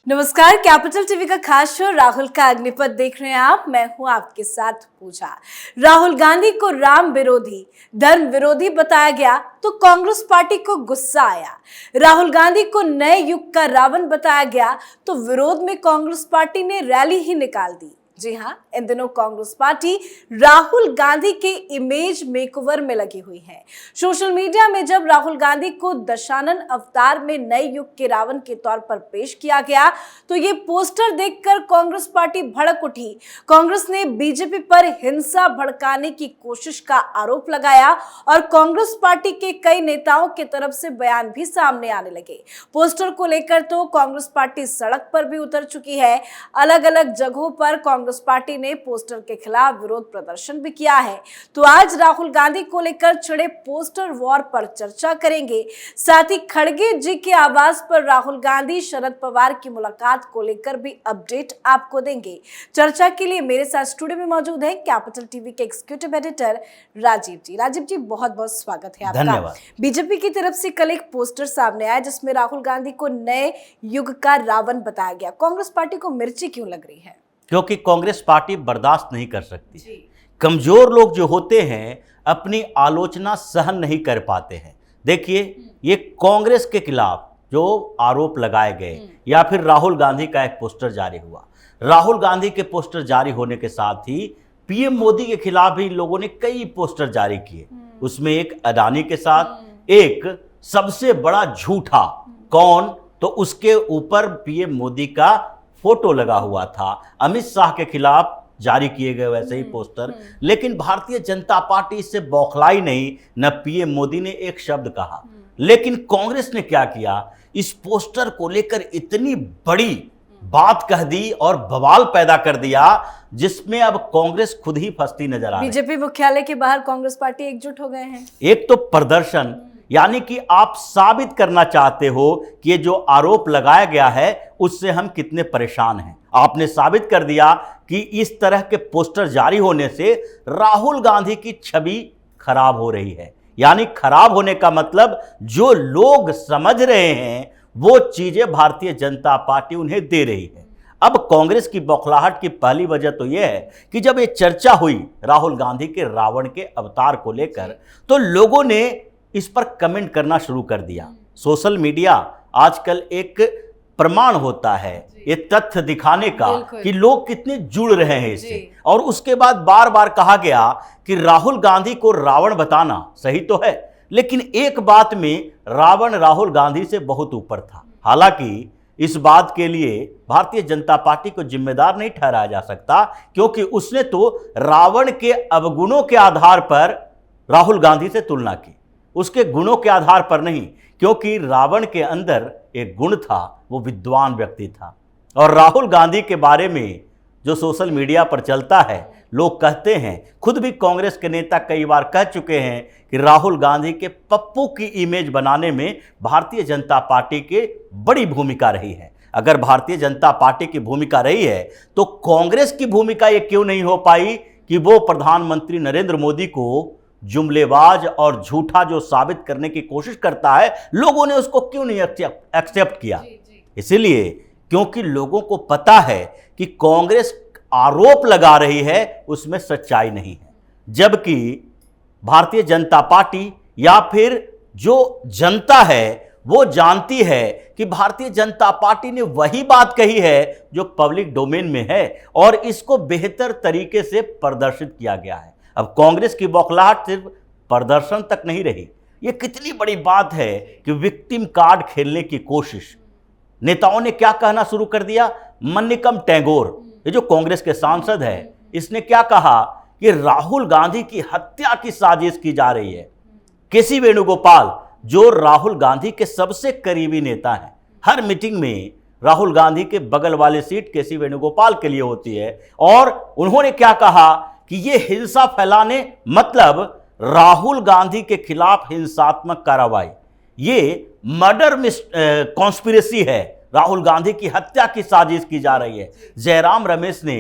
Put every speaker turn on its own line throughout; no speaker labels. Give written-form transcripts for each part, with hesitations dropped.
नमस्कार, capital TV का खास शो राहुल का अग्निपथ देख रहे हैं आप। मैं हूं आपके साथ पूजा। राहुल गांधी को राम विरोधी, धर्म विरोधी बताया गया तो कांग्रेस पार्टी को गुस्सा आया। राहुल गांधी को नए युग का रावण बताया गया तो विरोध में कांग्रेस पार्टी ने रैली ही निकाल दी। जी हां, इन दिनों कांग्रेस पार्टी राहुल गांधी के इमेज मेकओवर में लगी हुई है। सोशल मीडिया में जब राहुल गांधी को दशानन अवतार में नए युग के रावण के तौर पर पेश किया गया तो ये पोस्टर देखकर कांग्रेस पार्टी भड़क उठी। कांग्रेस ने बीजेपी पर हिंसा भड़काने की कोशिश का आरोप लगाया और कांग्रेस पार्टी के कई नेताओं की तरफ से बयान भी सामने आने लगे। पोस्टर को लेकर तो कांग्रेस पार्टी सड़क पर भी उतर चुकी है। अलग अलग जगहों पर कांग्रेस पार्टी ने पोस्टर के खिलाफ विरोध प्रदर्शन भी किया है। तो आज राहुल गांधी को लेकर छिड़े पोस्टर वॉर पर चर्चा करेंगे। साथ ही खड़गे जी के आवास पर राहुल गांधी शरद पवार की मुलाकात को लेकर भी अपडेट आपको देंगे। चर्चा के लिए मेरे साथ स्टूडियो में मौजूद है कैपिटल टीवी के एग्जीक्यूटिव एडिटर राजीव जी। राजीव जी, बहुत बहुत स्वागत है आपका।
धन्यवाद।
बीजेपी की तरफ से कल एक पोस्टर सामने आया जिसमें राहुल गांधी को नए युग का रावण बताया गया। कांग्रेस पार्टी को मिर्ची क्यों लग रही है?
क्योंकि कांग्रेस पार्टी बर्दाश्त नहीं कर सकती। कमजोर लोग जो होते हैं अपनी आलोचना सहन नहीं कर पाते हैं। देखिए, ये कांग्रेस के खिलाफ जो आरोप लगाए गए या फिर राहुल गांधी का एक पोस्टर जारी हुआ, राहुल गांधी के पोस्टर जारी होने के साथ ही पीएम मोदी के खिलाफ भी लोगों ने कई पोस्टर जारी किए। उसमें एक अडानी के साथ एक सबसे बड़ा झूठा कौन, तो उसके ऊपर पीएम मोदी का फोटो लगा हुआ था। अमित शाह के खिलाफ जारी किए गए वैसे ही पोस्टर। लेकिन भारतीय जनता पार्टी इससे बौखलाई नहीं, न पीएम मोदी ने एक शब्द कहा। लेकिन कांग्रेस ने क्या किया, इस पोस्टर को लेकर इतनी बड़ी बात कह दी और बवाल पैदा कर दिया जिसमें अब कांग्रेस खुद ही फंसती नजर आ रही है।
बीजेपी मुख्यालय के बाहर कांग्रेस पार्टी एकजुट हो गए हैं।
एक तो प्रदर्शन, यानी कि आप साबित करना चाहते हो कि ये जो आरोप लगाया गया है उससे हम कितने परेशान हैं। आपने साबित कर दिया कि इस तरह के पोस्टर जारी होने से राहुल गांधी की छवि खराब हो रही है। यानी खराब होने का मतलब जो लोग समझ रहे हैं वो चीजें भारतीय जनता पार्टी उन्हें दे रही है। अब कांग्रेस की बौखलाहट की पहली वजह तो यह है कि जब ये चर्चा हुई राहुल गांधी के रावण के अवतार को लेकर तो लोगों ने इस पर कमेंट करना शुरू कर दिया। सोशल मीडिया आजकल एक प्रमाण होता है, ये तथ्य दिखाने का कि लोग कितने जुड़ रहे हैं इससे। और उसके बाद बार बार कहा गया कि राहुल गांधी को रावण बताना सही तो है, लेकिन एक बात में रावण राहुल गांधी से बहुत ऊपर था। हालांकि इस बात के लिए भारतीय जनता पार्टी को जिम्मेदार नहीं ठहराया जा सकता, क्योंकि उसने तो रावण के अवगुणों के आधार पर राहुल गांधी से तुलना की, उसके गुणों के आधार पर नहीं। क्योंकि रावण के अंदर एक गुण था, वो विद्वान व्यक्ति था। और राहुल गांधी के बारे में जो सोशल मीडिया पर चलता है, लोग कहते हैं, खुद भी कांग्रेस के नेता कई बार कह चुके हैं कि राहुल गांधी के पप्पू की इमेज बनाने में भारतीय जनता पार्टी की बड़ी भूमिका रही है। अगर भारतीय जनता पार्टी की भूमिका रही है तो कांग्रेस की भूमिका ये क्यों नहीं हो पाई कि वो प्रधानमंत्री नरेंद्र मोदी को जुमलेबाज और झूठा जो साबित करने की कोशिश करता है, लोगों ने उसको क्यों नहीं एक्सेप्ट किया? इसीलिए क्योंकि लोगों को पता है कि कांग्रेस आरोप लगा रही है, उसमें सच्चाई नहीं है। जबकि भारतीय जनता पार्टी या फिर जो जनता है वो जानती है कि भारतीय जनता पार्टी ने वही बात कही है जो पब्लिक डोमेन में है और इसको बेहतर तरीके से प्रदर्शित किया गया है। अब कांग्रेस की बौखलाहट सिर्फ प्रदर्शन तक नहीं रही, ये कितनी बड़ी बात है कि विक्टिम कार्ड खेलने की कोशिश। नेताओं ने क्या कहना शुरू कर दिया। मन्निकम टैगोर, ये जो कांग्रेस के सांसद है, इसने क्या कहा कि राहुल गांधी की हत्या की साजिश की जा रही है। केसी वेणुगोपाल, जो राहुल गांधी के सबसे करीबी नेता हैं, हर मीटिंग में राहुल गांधी के बगल वाली सीट केसी वेणुगोपाल के लिए होती है, और उन्होंने क्या कहा कि ये हिंसा फैलाने, मतलब राहुल गांधी के खिलाफ हिंसात्मक कार्रवाई, ये मर्डर कॉन्स्पिरेसी है, राहुल गांधी की हत्या की साजिश की जा रही है। जयराम रमेश ने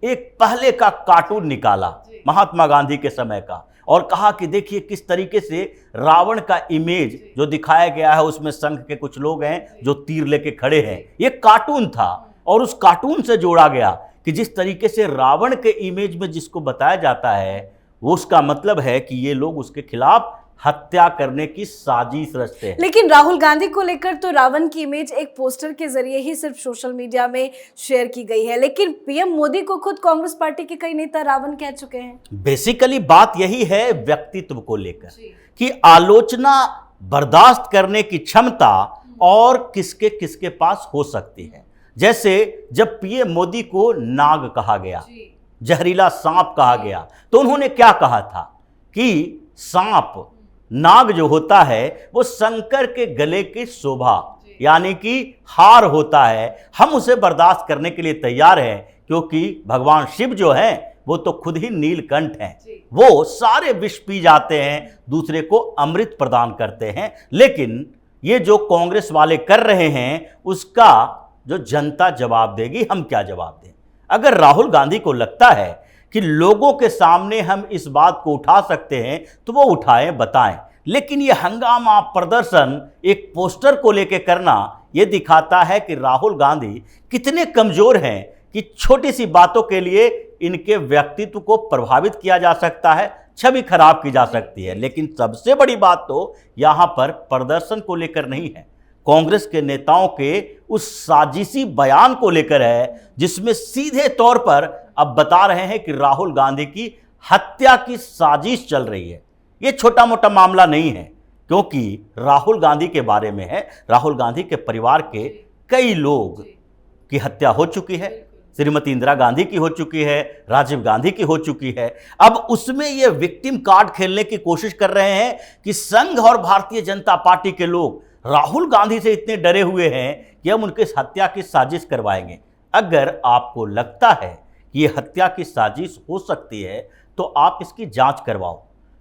एक पहले का कार्टून निकाला, महात्मा गांधी के समय का, और कहा कि देखिए किस तरीके से रावण का इमेज जो दिखाया गया है, उसमें संघ के कुछ लोग हैं जो तीर लेके खड़े हैं। ये कार्टून था और उस कार्टून से जोड़ा गया कि जिस तरीके से रावण के इमेज में जिसको बताया जाता है, वो उसका मतलब है कि ये लोग उसके खिलाफ हत्या करने की साजिश रचते हैं।
लेकिन राहुल गांधी को लेकर तो रावण की इमेज एक पोस्टर के जरिए ही सिर्फ सोशल मीडिया में शेयर की गई है, लेकिन पीएम मोदी को खुद कांग्रेस पार्टी के कई नेता रावण कह चुके हैं।
बेसिकली बात यही है व्यक्तित्व को लेकर कि आलोचना बर्दाश्त करने की क्षमता और किसके किसके पास हो सकती है। जैसे जब पीएम मोदी को नाग कहा गया, जहरीला सांप कहा गया, तो उन्होंने क्या कहा था कि सांप, नाग जो होता है वो शंकर के गले की शोभा यानी कि हार होता है, हम उसे बर्दाश्त करने के लिए तैयार हैं, क्योंकि भगवान शिव जो हैं वो तो खुद ही नीलकंठ हैं, वो सारे विष पी जाते हैं, दूसरे को अमृत प्रदान करते हैं। लेकिन ये जो कांग्रेस वाले कर रहे हैं उसका जो जनता जवाब देगी, हम क्या जवाब दें। अगर राहुल गांधी को लगता है कि लोगों के सामने हम इस बात को उठा सकते हैं तो वो उठाएं, बताएं, लेकिन ये हंगामा प्रदर्शन एक पोस्टर को लेकर करना ये दिखाता है कि राहुल गांधी कितने कमजोर हैं कि छोटी सी बातों के लिए इनके व्यक्तित्व को प्रभावित किया जा सकता है, छवि खराब की जा सकती है। लेकिन सबसे बड़ी बात तो यहाँ पर प्रदर्शन को लेकर नहीं है, कांग्रेस के नेताओं के उस साजिशी बयान को लेकर है, जिसमें सीधे तौर पर अब बता रहे हैं कि राहुल गांधी की हत्या की साजिश चल रही है। ये छोटा मोटा मामला नहीं है, क्योंकि राहुल गांधी के बारे में है, राहुल गांधी के परिवार के कई लोग की हत्या हो चुकी है, श्रीमती इंदिरा गांधी की हो चुकी है, राजीव गांधी की हो चुकी है। अब उसमें ये विक्टिम कार्ड खेलने की कोशिश कर रहे हैं कि संघ और भारतीय जनता पार्टी के लोग राहुल गांधी से इतने डरे हुए हैं कि हम उनके हत्या की साजिश करवाएंगे। अगर आपको लगता है कि ये हत्या की साजिश हो सकती है तो आप इसकी जांच करवाओ,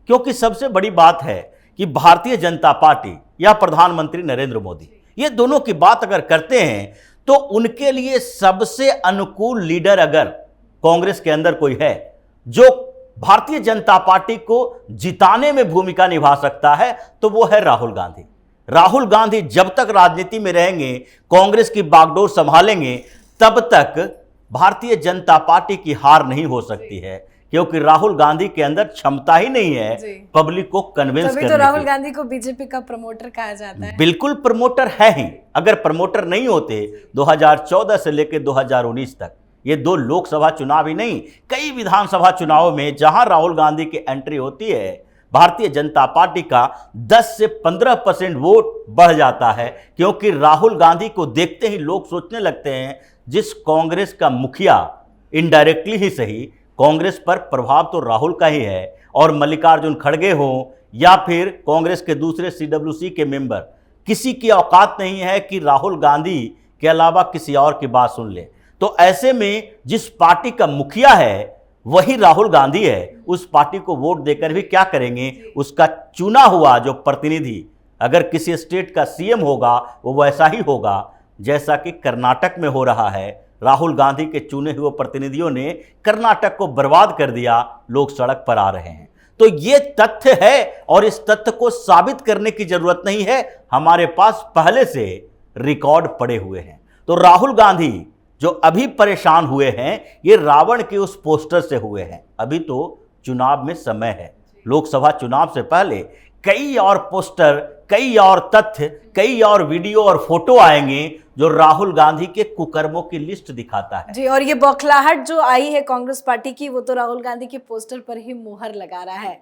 क्योंकि सबसे बड़ी बात है कि भारतीय जनता पार्टी या प्रधानमंत्री नरेंद्र मोदी, ये दोनों की बात अगर करते हैं तो उनके लिए सबसे अनुकूल लीडर अगर कांग्रेस के अंदर कोई है जो भारतीय जनता पार्टी को जिताने में भूमिका निभा सकता है तो वो है राहुल गांधी। राहुल गांधी जब तक राजनीति में रहेंगे, कांग्रेस की बागडोर संभालेंगे, तब तक भारतीय जनता पार्टी की हार नहीं हो सकती है, क्योंकि राहुल गांधी के अंदर क्षमता ही नहीं है पब्लिक को कन्विंस करने की।
तो राहुल गांधी को बीजेपी का प्रमोटर कहा जाता है।
बिल्कुल प्रमोटर है ही। अगर प्रमोटर नहीं होते 2014 से लेकर 2019 तक, ये 2 लोकसभा चुनाव ही नहीं, कई विधानसभा चुनावों में जहां राहुल गांधी की एंट्री होती है, भारतीय जनता पार्टी का 10 से 15% वोट बढ़ जाता है, क्योंकि राहुल गांधी को देखते ही लोग सोचने लगते हैं जिस कांग्रेस का मुखिया इनडायरेक्टली ही सही, कांग्रेस पर प्रभाव तो राहुल का ही है, और मल्लिकार्जुन खड़गे हों या फिर कांग्रेस के दूसरे CWC के मेंबर, किसी की औकात नहीं है कि राहुल गांधी के अलावा किसी और की बात सुन ले। तो ऐसे में जिस पार्टी का मुखिया है वही राहुल गांधी है, उस पार्टी को वोट देकर भी क्या करेंगे, उसका चुना हुआ जो प्रतिनिधि अगर किसी स्टेट का CM होगा वो वैसा ही होगा जैसा कि कर्नाटक में हो रहा है। राहुल गांधी के चुने हुए प्रतिनिधियों ने कर्नाटक को बर्बाद कर दिया, लोग सड़क पर आ रहे हैं। तो ये तथ्य है और इस तथ्य को साबित करने की जरूरत नहीं है, हमारे पास पहले से रिकॉर्ड पड़े हुए हैं। तो राहुल गांधी जो अभी परेशान हुए हैं ये रावण के उस पोस्टर से हुए हैं। अभी तो चुनाव में समय है, लोकसभा चुनाव से पहले कई और पोस्टर, कई और तथ्य, कई और वीडियो और फोटो आएंगे जो राहुल गांधी के कुकर्मों की लिस्ट दिखाता है
जी। और ये बौखलाहट जो आई है कांग्रेस पार्टी की, वो तो राहुल गांधी के पोस्टर पर ही मुहर लगा रहा है।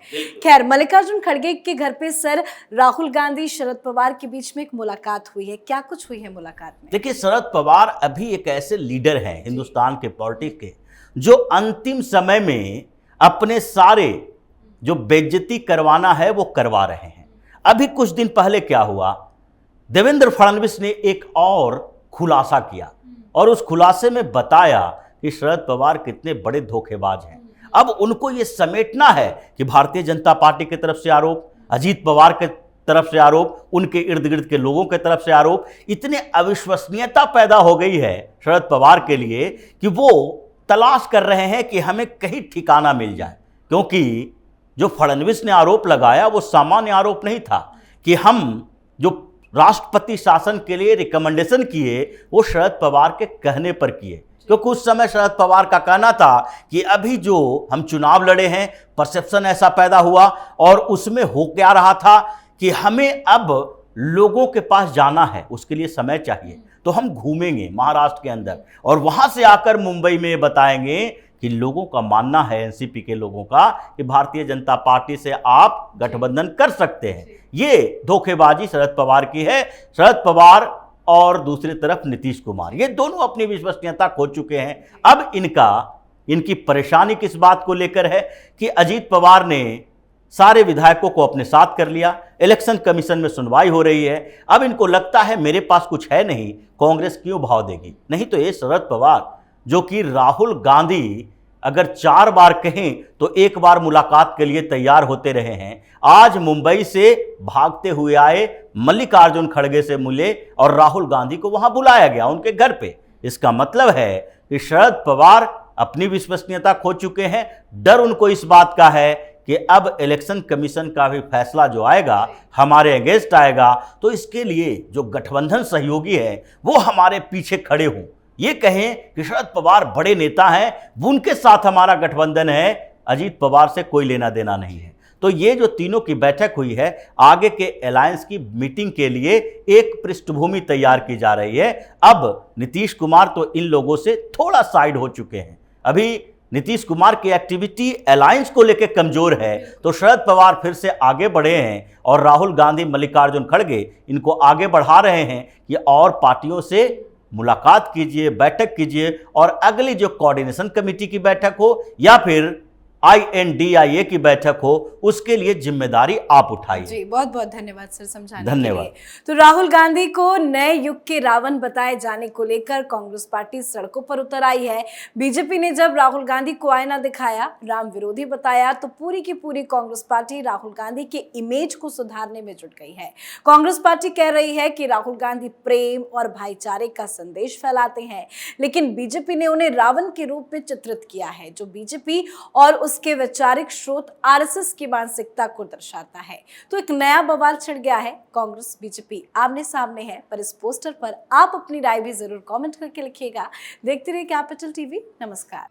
खैर, मल्लिकार्जुन खड़गे के घर पे सर राहुल गांधी शरद पवार के बीच में एक मुलाकात हुई है, क्या कुछ हुई है मुलाकात में?
देखिए, शरद पवार अभी एक ऐसे लीडर हैं हिंदुस्तान के पॉलिटिक्स के जो अंतिम समय में अपने सारे जो बेइज्जती करवाना है वो करवा रहे हैं। अभी कुछ दिन पहले क्या हुआ, देवेंद्र फडणवीस ने एक और खुलासा किया और उस खुलासे में बताया कि शरद पवार कितने बड़े धोखेबाज हैं। अब उनको ये समेटना है कि भारतीय जनता पार्टी की तरफ से आरोप, अजीत पवार के तरफ से आरोप, उनके इर्द गिर्द के लोगों के तरफ से आरोप, इतने अविश्वसनीयता पैदा हो गई है शरद पवार के लिए कि वो तलाश कर रहे हैं कि हमें कहीं ठिकाना मिल जाए, क्योंकि जो फडणवीस ने आरोप लगाया वो सामान्य आरोप नहीं था कि हम जो राष्ट्रपति शासन के लिए रिकमेंडेशन किए वो शरद पवार के कहने पर किए, क्योंकि उस समय शरद पवार का कहना था कि अभी जो हम चुनाव लड़े हैं, परसेप्शन ऐसा पैदा हुआ और उसमें हो क्या रहा था कि हमें अब लोगों के पास जाना है, उसके लिए समय चाहिए, तो हम घूमेंगे महाराष्ट्र के अंदर और वहां से आकर मुंबई में बताएंगे कि लोगों का मानना है, एनसीपी के लोगों का, कि भारतीय जनता पार्टी से आप गठबंधन कर सकते हैं। ये धोखेबाजी शरद पवार की है। शरद पवार और दूसरी तरफ नीतीश कुमार, ये दोनों अपनी विश्वसनीयता खो चुके हैं। अब इनकी परेशानी किस बात को लेकर है कि अजीत पवार ने सारे विधायकों को अपने साथ कर लिया, इलेक्शन कमीशन में सुनवाई हो रही है। अब इनको लगता है मेरे पास कुछ है नहीं, कांग्रेस क्यों भाव देगी। नहीं तो ये शरद पवार जो कि राहुल गांधी अगर 4 बार कहें तो 1 बार मुलाकात के लिए तैयार होते रहे हैं, आज मुंबई से भागते हुए आए, मल्लिकार्जुन खड़गे से मिले और राहुल गांधी को वहां बुलाया गया उनके घर पे। इसका मतलब है कि शरद पवार अपनी विश्वसनीयता खो चुके हैं। डर उनको इस बात का है कि अब इलेक्शन कमीशन का भी फैसला जो आएगा हमारे अगेंस्ट आएगा, तो इसके लिए जो गठबंधन सहयोगी है वो हमारे पीछे खड़े हों, ये कहें कि शरद पवार बड़े नेता हैं, उनके साथ हमारा गठबंधन है, अजीत पवार से कोई लेना देना नहीं है। तो ये जो तीनों की बैठक हुई है, आगे के अलायंस की मीटिंग के लिए एक पृष्ठभूमि तैयार की जा रही है। अब नीतीश कुमार तो इन लोगों से थोड़ा साइड हो चुके हैं। अभी नीतीश कुमार की एक्टिविटी अलायंस को लेकर कमजोर है, तो शरद पवार फिर से आगे बढ़े हैं और राहुल गांधी, मल्लिकार्जुन खड़गे इनको आगे बढ़ा रहे हैं कि और पार्टियों से मुलाकात कीजिए, बैठक कीजिए और अगली जो कोऑर्डिनेशन कमेटी की बैठक हो या फिर INDIA की बैठक हो, उसके लिए जिम्मेदारी आप उठाइए।
जी, बहुत बहुत धन्यवाद सर समझाने
धन्यवाद।
के लिए। तो राहुल गांधी को नए युग के रावण बताए जाने को लेकर कांग्रेस पार्टी सड़कों पर उतर आई है। बीजेपी ने जब राहुल गांधी को आईना दिखाया, राम विरोधी बताया, तो पूरी की पूरी कांग्रेस पार्टी राहुल गांधी के इमेज को सुधारने में जुट गई है। कांग्रेस पार्टी कह रही है कि राहुल गांधी प्रेम और भाईचारे का संदेश फैलाते हैं, लेकिन बीजेपी ने उन्हें रावण के रूप में चित्रित किया है, जो बीजेपी और उसके वैचारिक स्रोत आरएसएस की मानसिकता को दर्शाता है। तो एक नया बवाल छिड़ गया है। कांग्रेस बीजेपी आमने सामने है, पर इस पोस्टर पर आप अपनी राय भी जरूर कमेंट करके लिखिएगा। देखते रहिए कैपिटल टीवी। नमस्कार।